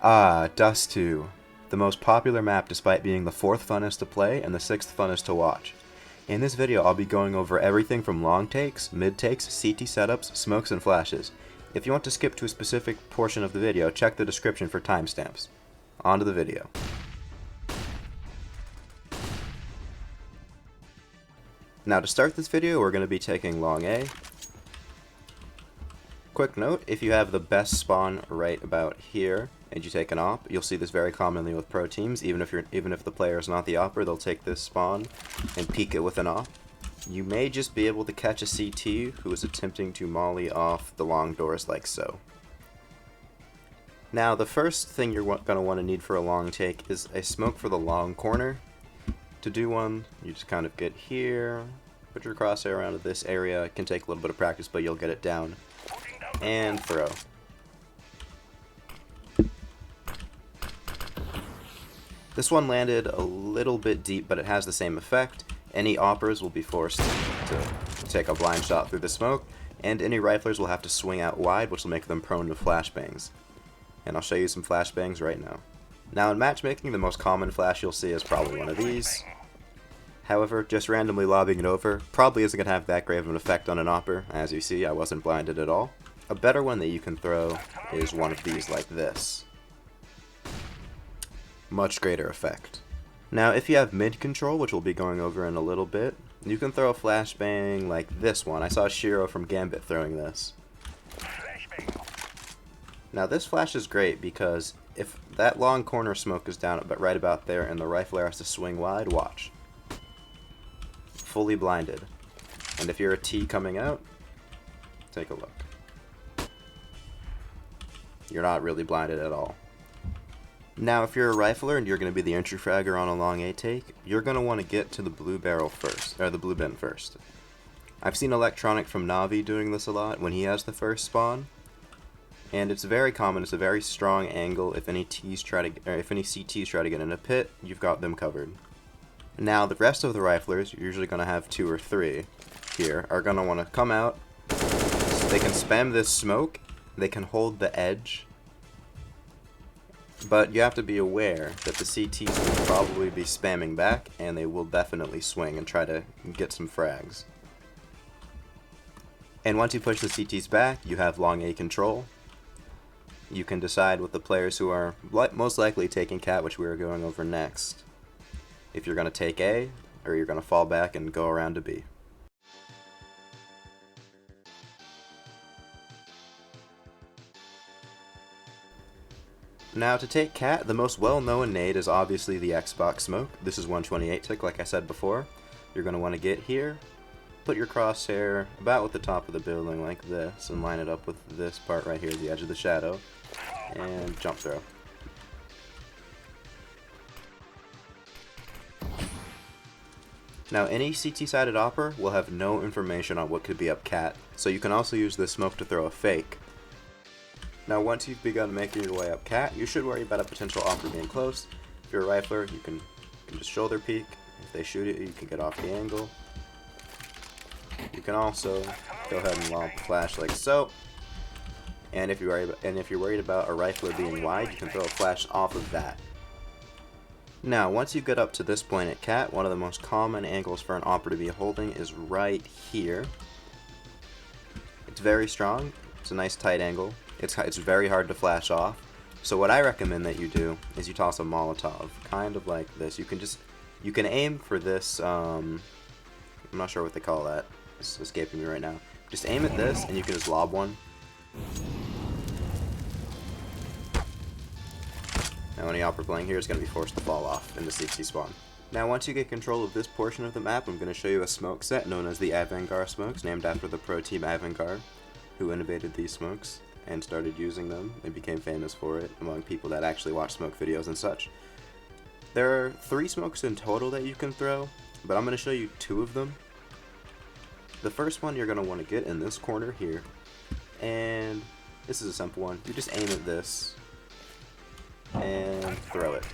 Ah, Dust 2. The most popular map despite being the 4th funnest to play and the 6th funnest to watch. In this video I'll be going over everything from long takes, mid takes, CT setups, smokes, and flashes. If you want to skip to a specific portion of the video, check the description for timestamps. On to the video. Now to start this video we're going to be taking long A. Quick note, if you have the best spawn right about here, and you take an op, you'll see this very commonly with pro teams. Even if the player is not the opper, they'll take this spawn and peek it with an op. You may just be able to catch a CT who is attempting to molly off the long doors like so. Now the first thing you're going to want to need for a long take is a smoke for the long corner. To do one, you just kind of get here, put your crosshair around this area. It can take a little bit of practice, but you'll get it down. And throw. This one landed a little bit deep, but it has the same effect. Any oppers will be forced to take a blind shot through the smoke, and any riflers will have to swing out wide, which will make them prone to flashbangs. And I'll show you some flashbangs right now. Now in matchmaking, the most common flash you'll see is probably one of these. However, just randomly lobbing it over probably isn't going to have that great of an effect on an opper. As you see, I wasn't blinded at all. A better one that you can throw is one of these like this. Much greater effect. Now if you have mid control, which we'll be going over in a little bit, you can throw a flashbang like this one. I saw Shiro from Gambit throwing this. Now this flash is great because if that long corner smoke is down but right about there and the rifler has to swing wide, watch. Fully blinded. And if you're a T coming out, take a look. You're not really blinded at all. Now if you're a rifler and you're going to be the entry fragger on a long A take, you're going to want to get to the blue barrel first, or the blue bin first. I've seen Electronic from Navi doing this a lot when he has the first spawn, and it's very common. It's a very strong angle. If any CTs try to get in a pit, you've got them covered. Now the rest of the riflers, you're usually going to have 2 or 3 here, are going to want to come out. So they can spam this smoke, they can hold the edge. But you have to be aware that the CTs will probably be spamming back, and they will definitely swing and try to get some frags. And once you push the CTs back, you have long A control. You can decide with the players who are most likely taking Cat, which we are going over next, if you're going to take A, or you're going to fall back and go around to B. Now to take Cat, the most well-known nade is obviously the Xbox smoke. This is 128 tick, like I said before. You're going to want to get here, put your crosshair about with the top of the building like this, and line it up with this part right here, the edge of the shadow, and jump throw. Now any CT-sided opper will have no information on what could be up Cat, so you can also use this smoke to throw a fake. Now once you've begun making your way up Cat, you should worry about a potential opper being close. If you're a rifler, you can just shoulder peek. If they shoot at you, you can get off the angle. You can also go ahead and lob the flash like so. And if you're worried about a rifler being wide, you can throw a flash off of that. Now once you get up to this point at Cat, one of the most common angles for an opper to be holding is right here. It's very strong. It's a nice tight angle. It's very hard to flash off. So what I recommend that you do is you toss a Molotov, kind of like this. You can aim for this, I'm not sure what they call that. It's escaping me right now. Just aim at this and you can just lob one. Now any opper playing here is going to be forced to fall off in the CT spawn. Now once you get control of this portion of the map, I'm going to show you a smoke set known as the Avant-Garde smokes, named after the pro team Avant-Garde, who innovated these smokes and started using them and became famous for it among people that actually watch smoke videos and such. There are 3 smokes in total that you can throw, but I'm going to show you 2 of them. The first one you're going to want to get in this corner here, and this is a simple one. You just aim at this and throw it.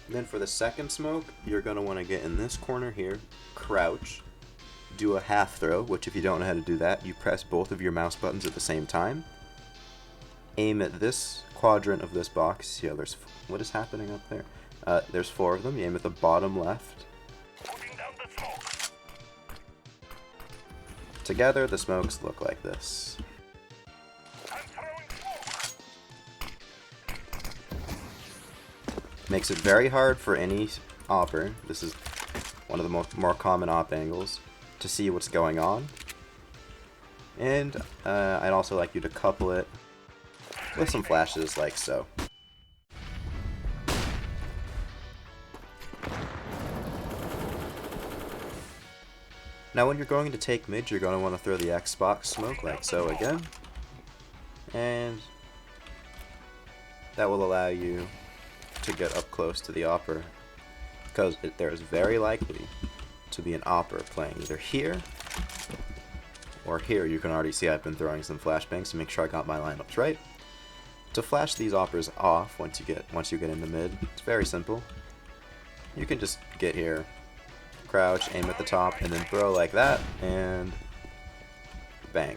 Then for the second smoke, you're going to want to get in this corner here, crouch, do a half throw, which if you don't know how to do that, you press both of your mouse buttons at the same time. aim at this quadrant of this box. See how there's, what is happening up there? There's 4 of them. You aim at the bottom left. Together, the smokes look like this. Makes it very hard for any opper, this is one of the more common op angles, to see what's going on. And I'd also like you to couple it with some flashes like so. Now when you're going to take mid, you're going to want to throw the Xbox smoke like so again. And that will allow you to get up close to the opper, because there is very likely to be an opper playing either here or here. You can already see I've been throwing some flashbangs to make sure I got my lineups right. To flash these oppers off once you get into mid, it's very simple. You can just get here, crouch, aim at the top, and then throw like that, and bang.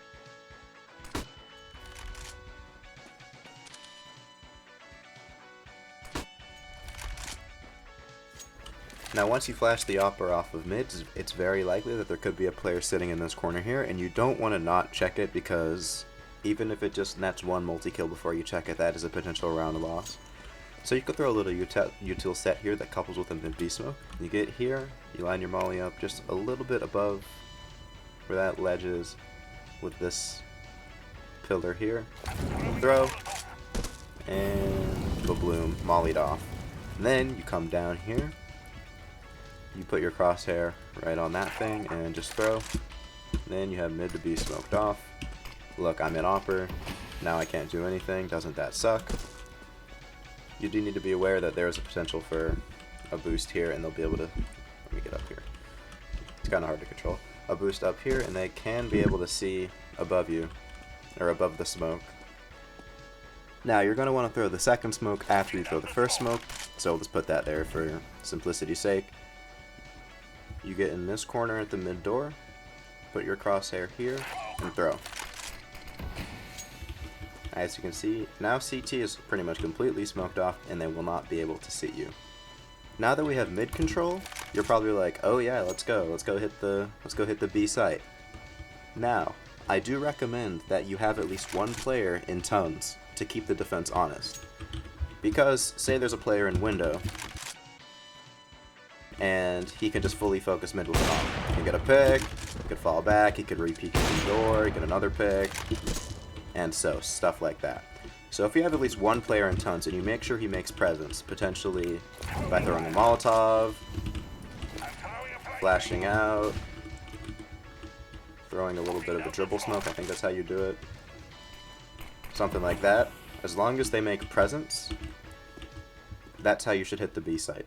Now once you flash the opper off of mid, it's very likely that there could be a player sitting in this corner here, and you don't want to not check it, because even if it just nets one multi-kill before you check it, that is a potential round loss. So you could throw a little util set here that couples with a mid B smoke. You get here, you line your molly up just a little bit above where that ledge is with this pillar here. Throw, and ba-bloom, mollied off. And then you come down here, you put your crosshair right on that thing and just throw. Then you have mid to be smoked off. Look, I'm in opper. Now I can't do anything. Doesn't that suck? You do need to be aware that there is a potential for a boost here, and they'll be able to, let me get up here. It's kind of hard to control. A boost up here, and they can be able to see above you, or above the smoke. Now you're going to want to throw the second smoke after you throw the first smoke, so we'll just put that there for simplicity's sake. You get in this corner at the mid door, put your crosshair here, and throw. As you can see, now CT is pretty much completely smoked off, and they will not be able to see you. Now that we have mid control, you're probably like, oh yeah, let's go hit the B site. Now, I do recommend that you have at least one player in tons to keep the defense honest. Because, say there's a player in window, and he can just fully focus mid with an op. He can get a pick, he could fall back, he could re-peek the door, get another pick, and so, stuff like that. So if you have at least one player in tons, and you make sure he makes presence, potentially by throwing a Molotov, flashing out, throwing a little bit of a dribble smoke, I think that's how you do it, something like that. As long as they make presence, that's how you should hit the B site.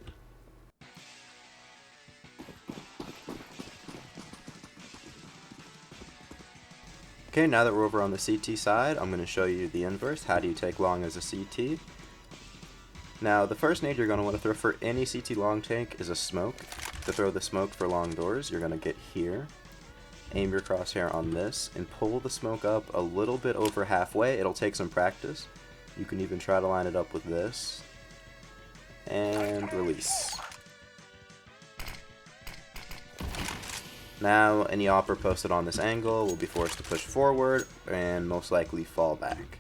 Okay, now that we're over on the CT side, I'm going to show you the inverse. How do you take long as a CT? Now, the first nade you're going to want to throw for any CT long tank is a smoke. To throw the smoke for long doors, you're going to get here, aim your crosshair on this, and pull the smoke up a little bit over halfway. It'll take some practice. You can even try to line it up with this, and release. Now, any opper posted on this angle will be forced to push forward and most likely fall back.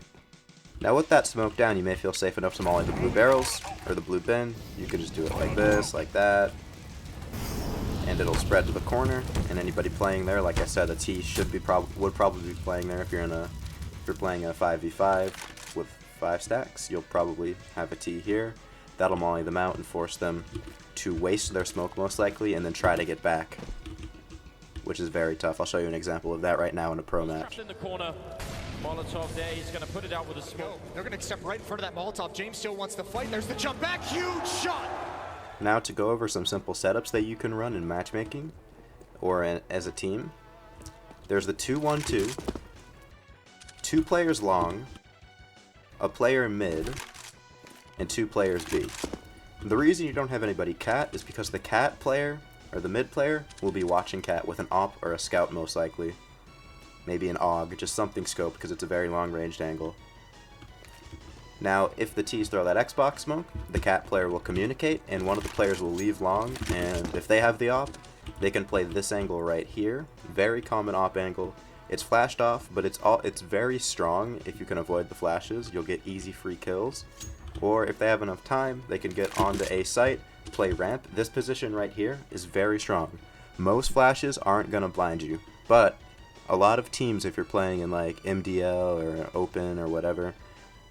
Now with that smoke down, you may feel safe enough to molly the blue barrels, or the blue bin. You can just do it like this, like that, and it'll spread to the corner, and anybody playing there, like I said, a T would probably be playing there. If you're playing a 5v5 with 5 stacks, you'll probably have a T here. That'll molly them out and force them to waste their smoke most likely, and then try to get back, which is very tough. I'll show you an example of that right now in a pro match. In the corner, Molotov there, he's going to put it out with a smoke. They're going to step right in front of that Molotov. James still wants to fight. There's the jump back, huge shot! Now to go over some simple setups that you can run in matchmaking, or as a team. There's the 2-1-2, 2 players long, a player mid, and 2 players B. The reason you don't have anybody cat is because the cat player, or the mid player, will be watching cat with an op or a scout most likely. Maybe an AUG, just something scoped because it's a very long ranged angle. Now, if the T's throw that Xbox smoke, the cat player will communicate, and one of the players will leave long, and if they have the op, they can play this angle right here. Very common op angle. It's flashed off, but it's very strong. If you can avoid the flashes, you'll get easy free kills. Or if they have enough time, they can get onto A site, play ramp. This position right here is very strong. Most flashes aren't going to blind you, but a lot of teams, if you're playing in like MDL or Open or whatever,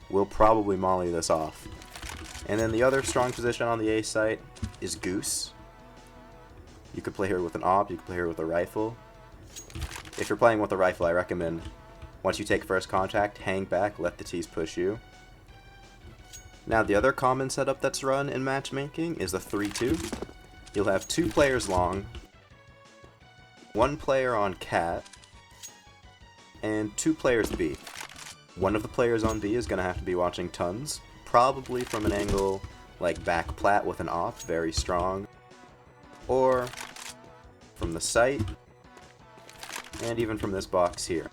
will probably molly this off. And then the other strong position on the A site is Goose. You could play here with an op, you could play here with a rifle. If you're playing with a rifle, I recommend once you take first contact, hang back, let the T's push you. Now the other common setup that's run in matchmaking is the 3-2. You'll have 2 players long, 1 player on cat, and 2 players B. One of the players on B is going to have to be watching tons, probably from an angle like back plat with an op, very strong, or from the site, and even from this box here.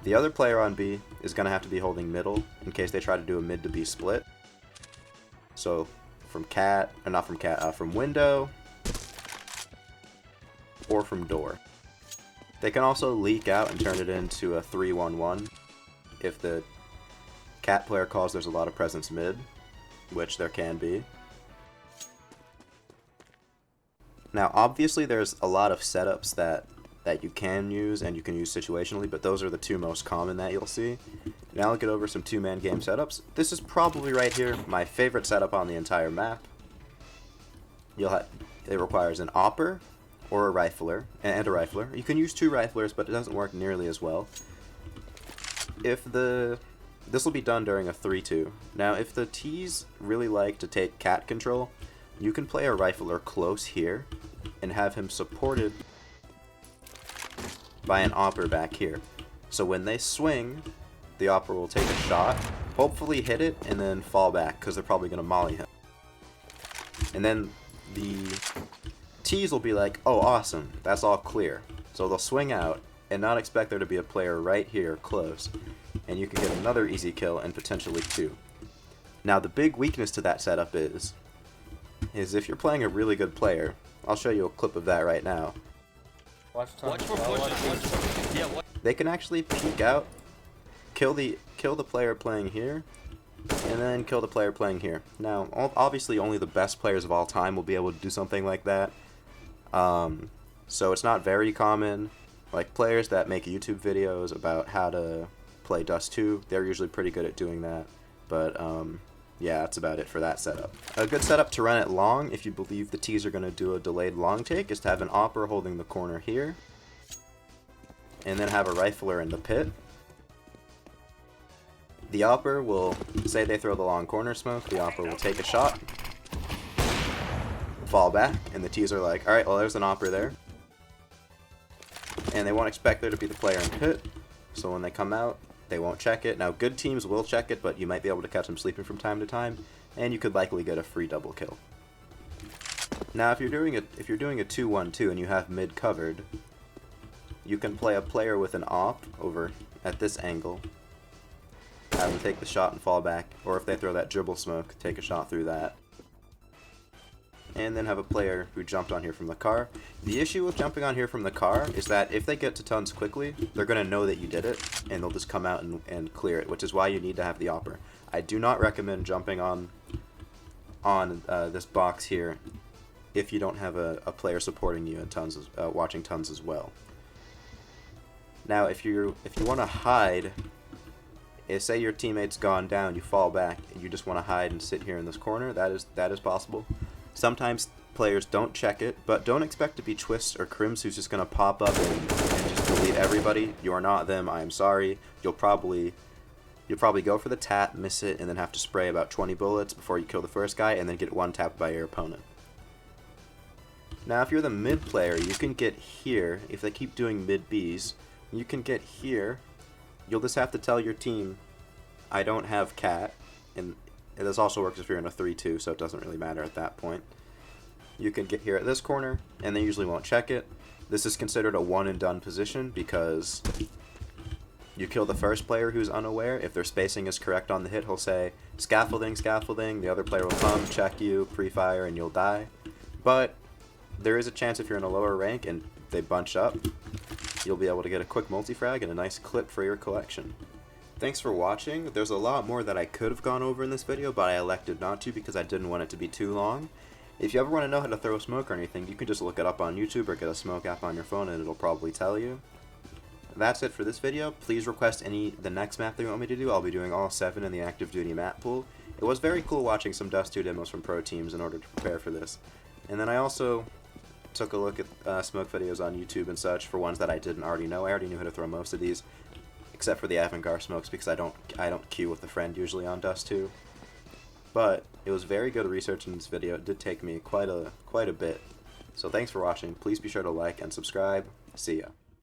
The other player on B is going to have to be holding middle in case they try to do a mid to B split. So from cat, or not from cat, from window, or from door. They can also leak out and turn it into a 3-1-1 if the cat player calls there's a lot of presence mid, which there can be. Now obviously there's a lot of setups that you can use and you can use situationally, but those are the 2 most common that you'll see. Now I'll get over some 2-man game setups. This is probably right here my favorite setup on the entire map. It requires an opper or a rifler, and a rifler. You can use 2 riflers, but it doesn't work nearly as well. This will be done during a 3-2. Now, if the T's really like to take cat control, you can play a rifler close here and have him supported by an opper back here. So when they swing, the opper will take a shot, hopefully hit it, and then fall back, because they're probably going to molly him. And then the T's will be like, oh awesome, that's all clear. So they'll swing out and not expect there to be a player right here close, and you can get another easy kill and potentially 2. Now the big weakness to that setup is if you're playing a really good player, I'll show you a clip of that right now. Watch for pushes. Yeah, they can actually peek out, kill the player playing here, and then kill the player playing here. Now, obviously only the best players of all time will be able to do something like that. So it's not very common. Like players that make YouTube videos about how to play Dust 2, they're usually pretty good at doing that. But yeah, that's about it for that setup. A good setup to run it long, if you believe the T's are going to do a delayed long take, is to have an opper holding the corner here, and then have a rifler in the pit. The opper will, say they throw the long corner smoke, the opper will take a shot, fall back, and the T's are like, alright, well there's an opper there. And they won't expect there to be the player in pit, so when they come out, they won't check it. Now good teams will check it, but you might be able to catch them sleeping from time to time, and you could likely get a free double kill. Now if you're doing a 2-1-2 and you have mid covered, you can play a player with an op over at this angle, have them take the shot and fall back, or if they throw that dribble smoke, take a shot through that. And then have a player who jumped on here from the car. The issue with jumping on here from the car is that if they get to tons quickly, they're going to know that you did it, and they'll just come out and clear it, which is why you need to have the opper. I do not recommend jumping on this box here if you don't have a player supporting you and watching tons as well. Now, if you want to hide, say your teammate's gone down, you fall back, and you just want to hide and sit here in this corner, that is possible. Sometimes players don't check it, but don't expect to be Twist or Crims who's just going to pop up and just delete everybody. You're not them, I'm sorry. You'll probably go for the tap, miss it, and then have to spray about 20 bullets before you kill the first guy, and then get one tapped by your opponent. Now if you're the mid player, you can get here. If they keep doing mid Bs, you can get here. You'll just have to tell your team, I don't have cat, and this also works if you're in a 3-2, so it doesn't really matter at that point. You can get here at this corner, and they usually won't check it. This is considered a one and done position because You kill the first player who's unaware. If their spacing is correct on the hit, he'll say, scaffolding, scaffolding. The other player will come, check you, pre-fire, and you'll die. But there is a chance if you're in a lower rank and they bunch up, you'll be able to get a quick multi-frag and a nice clip for your collection. Thanks for watching. There's a lot more that I could have gone over in this video, but I elected not to because I didn't want it to be too long. If you ever want to know how to throw smoke or anything, you can just look it up on YouTube or get a smoke app on your phone and it'll probably tell you. That's it for this video. Please request the next map that you want me to do. I'll be doing all 7 in the active duty map pool. It was very cool watching some Dust 2 demos from pro teams in order to prepare for this. And then I also took a look at smoke videos on YouTube and such for ones that I didn't already know. I already knew how to throw most of these, except for the avant-garde smokes because I don't queue with a friend usually on Dust 2. But it was very good research in this video. It did take me quite a bit. So thanks for watching. Please be sure to like and subscribe. See ya.